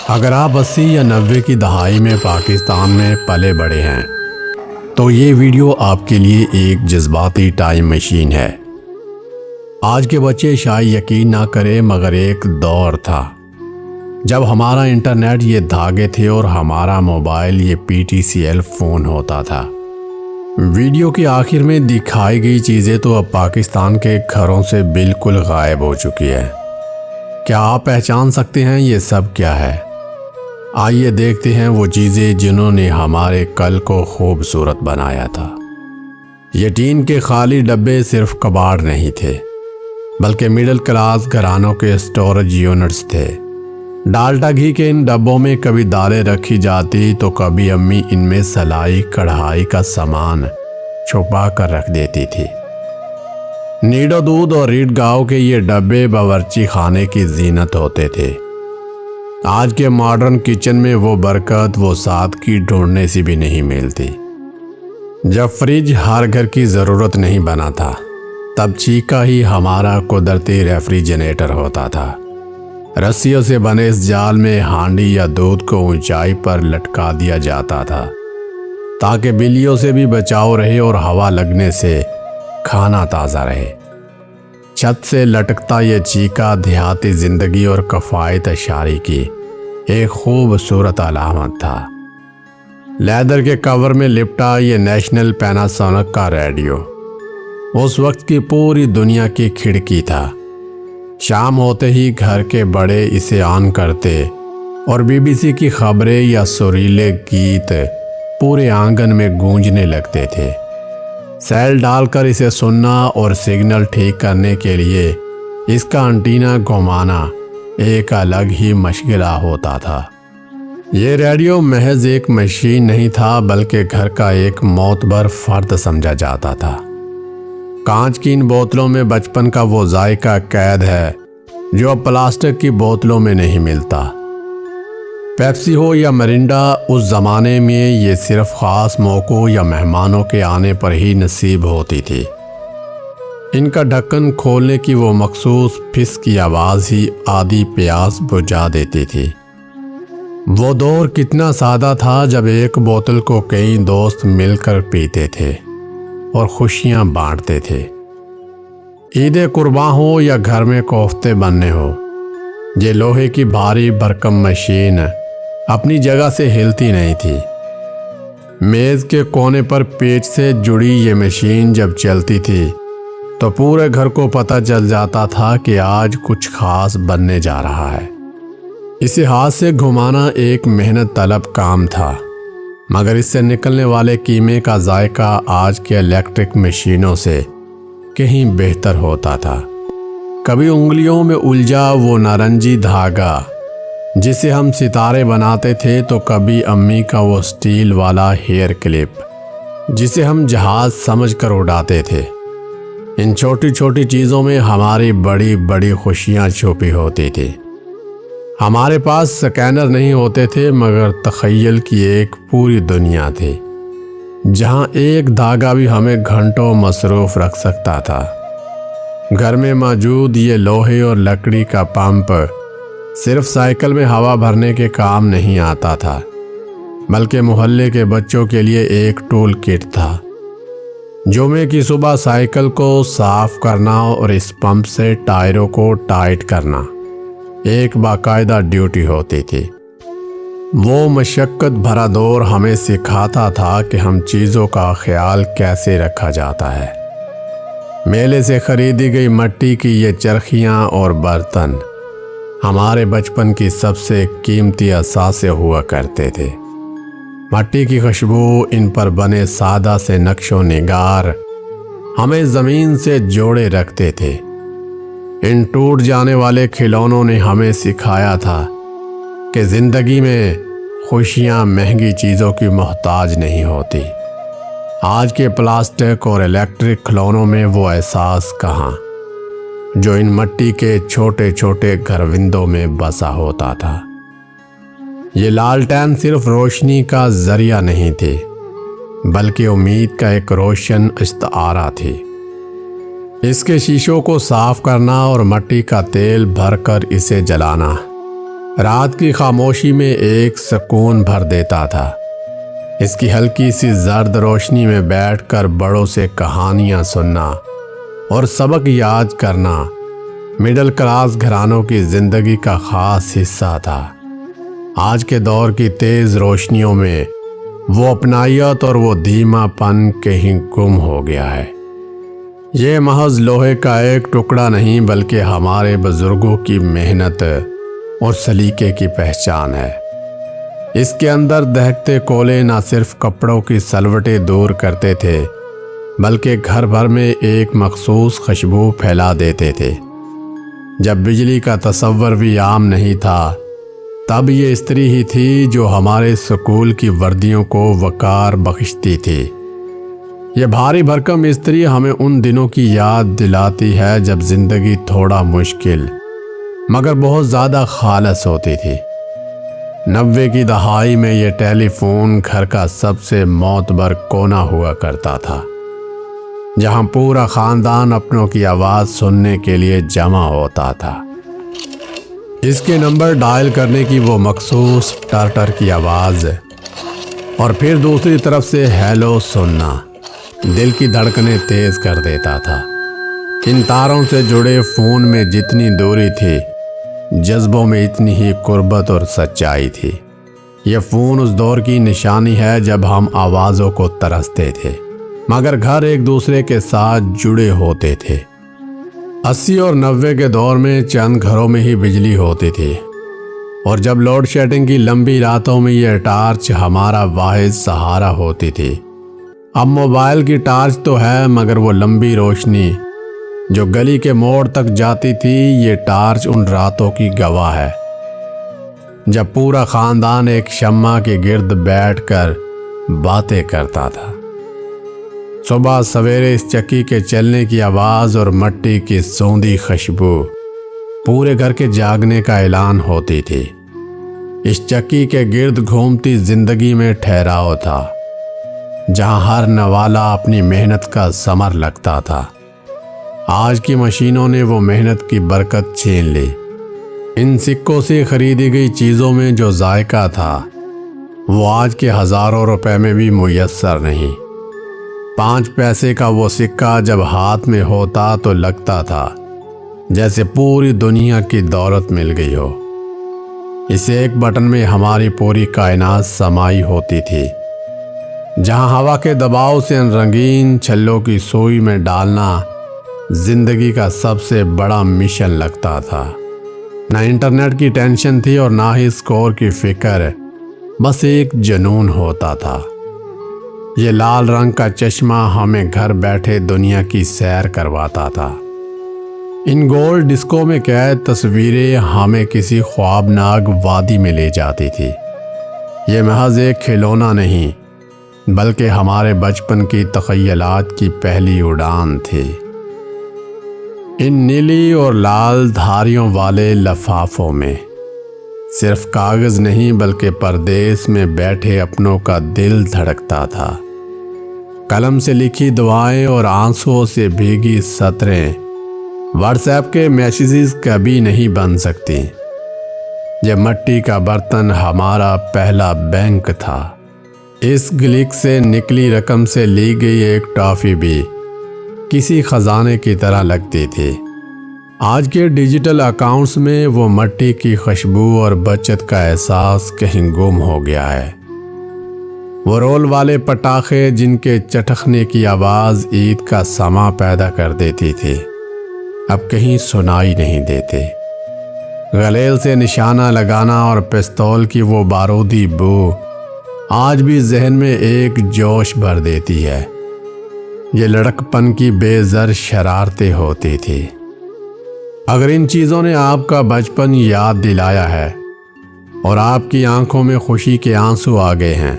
اگر آپ 80 یا 90 کی دہائی میں پاکستان میں پلے بڑے ہیں تو یہ ویڈیو آپ کے لیے ایک جذباتی ٹائم مشین ہے۔ آج کے بچے شاید یقین نہ کریں مگر ایک دور تھا جب ہمارا انٹرنیٹ یہ دھاگے تھے اور ہمارا موبائل یہ PTCL فون ہوتا تھا۔ ویڈیو کی آخر میں دکھائی گئی چیزیں تو اب پاکستان کے گھروں سے بالکل غائب ہو چکی ہے۔ کیا آپ پہچان سکتے ہیں یہ سب کیا ہے؟ آئیے دیکھتے ہیں وہ چیزیں جنہوں نے ہمارے کل کو خوبصورت بنایا تھا۔ یہ ٹین کے خالی ڈبے صرف کباڑ نہیں تھے بلکہ مڈل کلاس گھرانوں کے اسٹوریج یونٹس تھے۔ ڈالٹا گھی کے ان ڈبوں میں کبھی دالیں رکھی جاتی تو کبھی امی ان میں سلائی کڑھائی کا سامان چھپا کر رکھ دیتی تھی۔ نیڈو دودھ اور ریڈ گاؤں کے یہ ڈبے باورچی خانے کی زینت ہوتے تھے۔ آج کے ماڈرن کچن میں وہ برکت وہ سادگی ڈھونڈنے سے بھی نہیں ملتی۔ جب فریج ہر گھر کی ضرورت نہیں بنا تھا تب چیکا ہی ہمارا قدرتی ریفریجریٹر ہوتا تھا۔ رسیوں سے بنے اس جال میں ہانڈی یا دودھ کو اونچائی پر لٹکا دیا جاتا تھا تاکہ بلیوں سے بھی بچاؤ رہے اور ہوا لگنے سے کھانا تازہ رہے۔ چھت سے لٹکتا یہ چیکا دیہاتی زندگی اور کفایت اشاری کی ایک خوبصورت علامت تھا۔ لیدر کے کور میں لپٹا یہ نیشنل پیناسونک کا ریڈیو اس وقت کی پوری دنیا کی کھڑکی تھا۔ شام ہوتے ہی گھر کے بڑے اسے آن کرتے اور BBC کی خبریں یا سریلے گیت پورے آنگن میں گونجنے لگتے تھے۔ سیل ڈال کر اسے سننا اور سگنل ٹھیک کرنے کے لیے اس کا انٹینا گھمانا ایک الگ ہی مشغلہ ہوتا تھا۔ یہ ریڈیو محض ایک مشین نہیں تھا بلکہ گھر کا ایک معتبر فرد سمجھا جاتا تھا۔ کانچ کی ان بوتلوں میں بچپن کا وہ ذائقہ قید ہے جو اب پلاسٹک کی بوتلوں میں نہیں ملتا۔ پیپسی ہو یا مرنڈا اس زمانے میں یہ صرف خاص موقعوں یا مہمانوں کے آنے پر ہی نصیب ہوتی تھی۔ ان کا ڈھکن کھولنے کی وہ مخصوص پھس کی آواز ہی آدھی پیاس بجھا دیتی تھی۔ وہ دور کتنا سادہ تھا جب ایک بوتل کو کئی دوست مل کر پیتے تھے اور خوشیاں بانٹتے تھے۔ عید قرباں ہو یا گھر میں کوفتے بننے ہو، یہ لوہے کی بھاری بھرکم مشین اپنی جگہ سے ہلتی نہیں تھی۔ میز کے کونے پر پیچ سے جڑی یہ مشین جب چلتی تھی تو پورے گھر کو پتہ چل جاتا تھا کہ آج کچھ خاص بننے جا رہا ہے۔ اسے ہاتھ سے گھمانا ایک محنت طلب کام تھا مگر اس سے نکلنے والے قیمے کا ذائقہ آج کے الیکٹرک مشینوں سے کہیں بہتر ہوتا تھا۔ کبھی انگلیوں میں الجھا وہ نارنجی دھاگا جسے ہم ستارے بناتے تھے تو کبھی امی کا وہ سٹیل والا ہیئر کلپ جسے ہم جہاز سمجھ کر اڑاتے تھے۔ ان چھوٹی چھوٹی چیزوں میں ہماری بڑی بڑی خوشیاں چھپی ہوتی تھی۔ ہمارے پاس سکینر نہیں ہوتے تھے مگر تخیل کی ایک پوری دنیا تھی جہاں ایک دھاگا بھی ہمیں گھنٹوں مصروف رکھ سکتا تھا۔ گھر میں موجود یہ لوہے اور لکڑی کا پمپ صرف سائیکل میں ہوا بھرنے کے کام نہیں آتا تھا بلکہ محلے کے بچوں کے لیے ایک ٹول کٹ تھا۔ جمعے کی صبح سائیکل کو صاف کرنا اور اس پمپ سے ٹائروں کو ٹائٹ کرنا ایک باقاعدہ ڈیوٹی ہوتی تھی۔ وہ مشقت بھرا دور ہمیں سکھاتا تھا کہ ہم چیزوں کا خیال کیسے رکھا جاتا ہے۔ میلے سے خریدی گئی مٹی کی یہ چرخیاں اور برتن ہمارے بچپن کی سب سے قیمتی اثاثے ہوا کرتے تھے۔ مٹی کی خوشبو، ان پر بنے سادہ سے نقش و نگار ہمیں زمین سے جوڑے رکھتے تھے۔ ان ٹوٹ جانے والے کھلونوں نے ہمیں سکھایا تھا کہ زندگی میں خوشیاں مہنگی چیزوں کی محتاج نہیں ہوتی۔ آج کے پلاسٹک اور الیکٹرک کھلونوں میں وہ احساس کہاں جو ان مٹی کے چھوٹے چھوٹے گھروندوں میں بسا ہوتا تھا۔ یہ لالٹین صرف روشنی کا ذریعہ نہیں تھی بلکہ امید کا ایک روشن استعارہ تھی۔ اس کے شیشوں کو صاف کرنا اور مٹی کا تیل بھر کر اسے جلانا رات کی خاموشی میں ایک سکون بھر دیتا تھا۔ اس کی ہلکی سی زرد روشنی میں بیٹھ کر بڑوں سے کہانیاں سننا اور سبق یاد کرنا مڈل کلاس گھرانوں کی زندگی کا خاص حصہ تھا۔ آج کے دور کی تیز روشنیوں میں وہ اپنائیت اور وہ دھیما پن کہیں گم ہو گیا ہے۔ یہ محض لوہے کا ایک ٹکڑا نہیں بلکہ ہمارے بزرگوں کی محنت اور سلیقے کی پہچان ہے۔ اس کے اندر دہکتے کولے نہ صرف کپڑوں کی سلوٹیں دور کرتے تھے بلکہ گھر بھر میں ایک مخصوص خوشبو پھیلا دیتے تھے۔ جب بجلی کا تصور بھی عام نہیں تھا تب یہ استری ہی تھی جو ہمارے اسکول کی وردیوں کو وقار بخشتی تھی۔ یہ بھاری بھرکم استری ہمیں ان دنوں کی یاد دلاتی ہے جب زندگی تھوڑا مشکل مگر بہت زیادہ خالص ہوتی تھی۔ 90 کی دہائی میں یہ ٹیلی فون گھر کا سب سے معتبر کونا ہوا کرتا تھا، جہاں پورا خاندان اپنوں کی آواز سننے کے لیے جمع ہوتا تھا۔ اس کے نمبر ڈائل کرنے کی وہ مخصوص ٹر ٹر کی آواز اور پھر دوسری طرف سے ہیلو سننا دل کی دھڑکنیں تیز کر دیتا تھا۔ ان تاروں سے جڑے فون میں جتنی دوری تھی، جذبوں میں اتنی ہی قربت اور سچائی تھی۔ یہ فون اس دور کی نشانی ہے جب ہم آوازوں کو ترستے تھے مگر گھر ایک دوسرے کے ساتھ جڑے ہوتے تھے۔ 80 اور 90 کے دور میں چند گھروں میں ہی بجلی ہوتی تھی اور جب لوڈ شیڈنگ کی لمبی راتوں میں یہ ٹارچ ہمارا واحد سہارا ہوتی تھی۔ اب موبائل کی ٹارچ تو ہے مگر وہ لمبی روشنی جو گلی کے موڑ تک جاتی تھی، یہ ٹارچ ان راتوں کی گواہ ہے جب پورا خاندان ایک شمع کے گرد بیٹھ کر باتیں کرتا تھا۔ صبح سویرے اس چکی کے چلنے کی آواز اور مٹی کی سوندھی خوشبو پورے گھر کے جاگنے کا اعلان ہوتی تھی۔ اس چکی کے گرد گھومتی زندگی میں ٹھہراؤ تھا، جہاں ہر نوالا اپنی محنت کا ثمر لگتا تھا۔ آج کی مشینوں نے وہ محنت کی برکت چھین لی۔ ان سکوں سے خریدی گئی چیزوں میں جو ذائقہ تھا وہ آج کے ہزاروں روپے میں بھی میسر نہیں۔ 5 پیسے کا وہ سکہ جب ہاتھ میں ہوتا تو لگتا تھا جیسے پوری دنیا کی دولت مل گئی ہو۔ اس ایک بٹن میں ہماری پوری کائنات سمائی ہوتی تھی، جہاں ہوا کے دباؤ سے ان رنگین چھلوں کی سوئی میں ڈالنا زندگی کا سب سے بڑا مشن لگتا تھا۔ نہ انٹرنیٹ کی ٹینشن تھی اور نہ ہی اسکور کی فکر، بس ایک جنون ہوتا تھا۔ یہ لال رنگ کا چشمہ ہمیں گھر بیٹھے دنیا کی سیر کرواتا تھا۔ ان گول ڈسکوں میں قید تصویریں ہمیں کسی خوابناک وادی میں لے جاتی تھی۔ یہ محض ایک کھلونا نہیں بلکہ ہمارے بچپن کی تخیلات کی پہلی اڑان تھی۔ ان نیلی اور لال دھاریوں والے لفافوں میں صرف کاغذ نہیں بلکہ پردیس میں بیٹھے اپنوں کا دل دھڑکتا تھا۔ قلم سے لکھی دعائیں اور آنسوؤں سے بھیگی سطریں واٹس ایپ کے میسیجز کبھی نہیں بن سکتی۔ یہ مٹی کا برتن ہمارا پہلا بینک تھا۔ اس گلک سے نکلی رقم سے لی گئی ایک ٹافی بھی کسی خزانے کی طرح لگتی تھی۔ آج کے ڈیجیٹل اکاؤنٹس میں وہ مٹی کی خوشبو اور بچت کا احساس کہیں گم ہو گیا ہے۔ وہ رول والے پٹاخے جن کے چٹخنے کی آواز عید کا سما پیدا کر دیتی تھی، اب کہیں سنائی نہیں دیتے۔ غلیل سے نشانہ لگانا اور پستول کی وہ بارودی بو آج بھی ذہن میں ایک جوش بھر دیتی ہے۔ یہ لڑکپن کی بے زر شرارتیں ہوتی تھی۔ اگر ان چیزوں نے آپ کا بچپن یاد دلایا ہے اور آپ کی آنکھوں میں خوشی کے آنسو آ گئے ہیں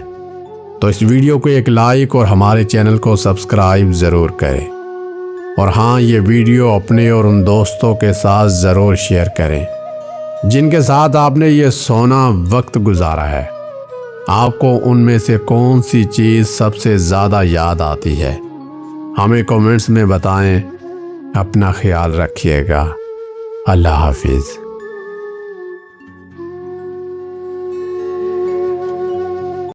تو اس ویڈیو کو ایک لائک اور ہمارے چینل کو سبسکرائب ضرور کریں، اور ہاں، یہ ویڈیو اپنے اور ان دوستوں کے ساتھ ضرور شیئر کریں جن کے ساتھ آپ نے یہ سونا وقت گزارا ہے۔ آپ کو ان میں سے کون سی چیز سب سے زیادہ یاد آتی ہے؟ ہمیں کمنٹس میں بتائیں۔ اپنا خیال رکھیے گا۔ اللہ حافظ۔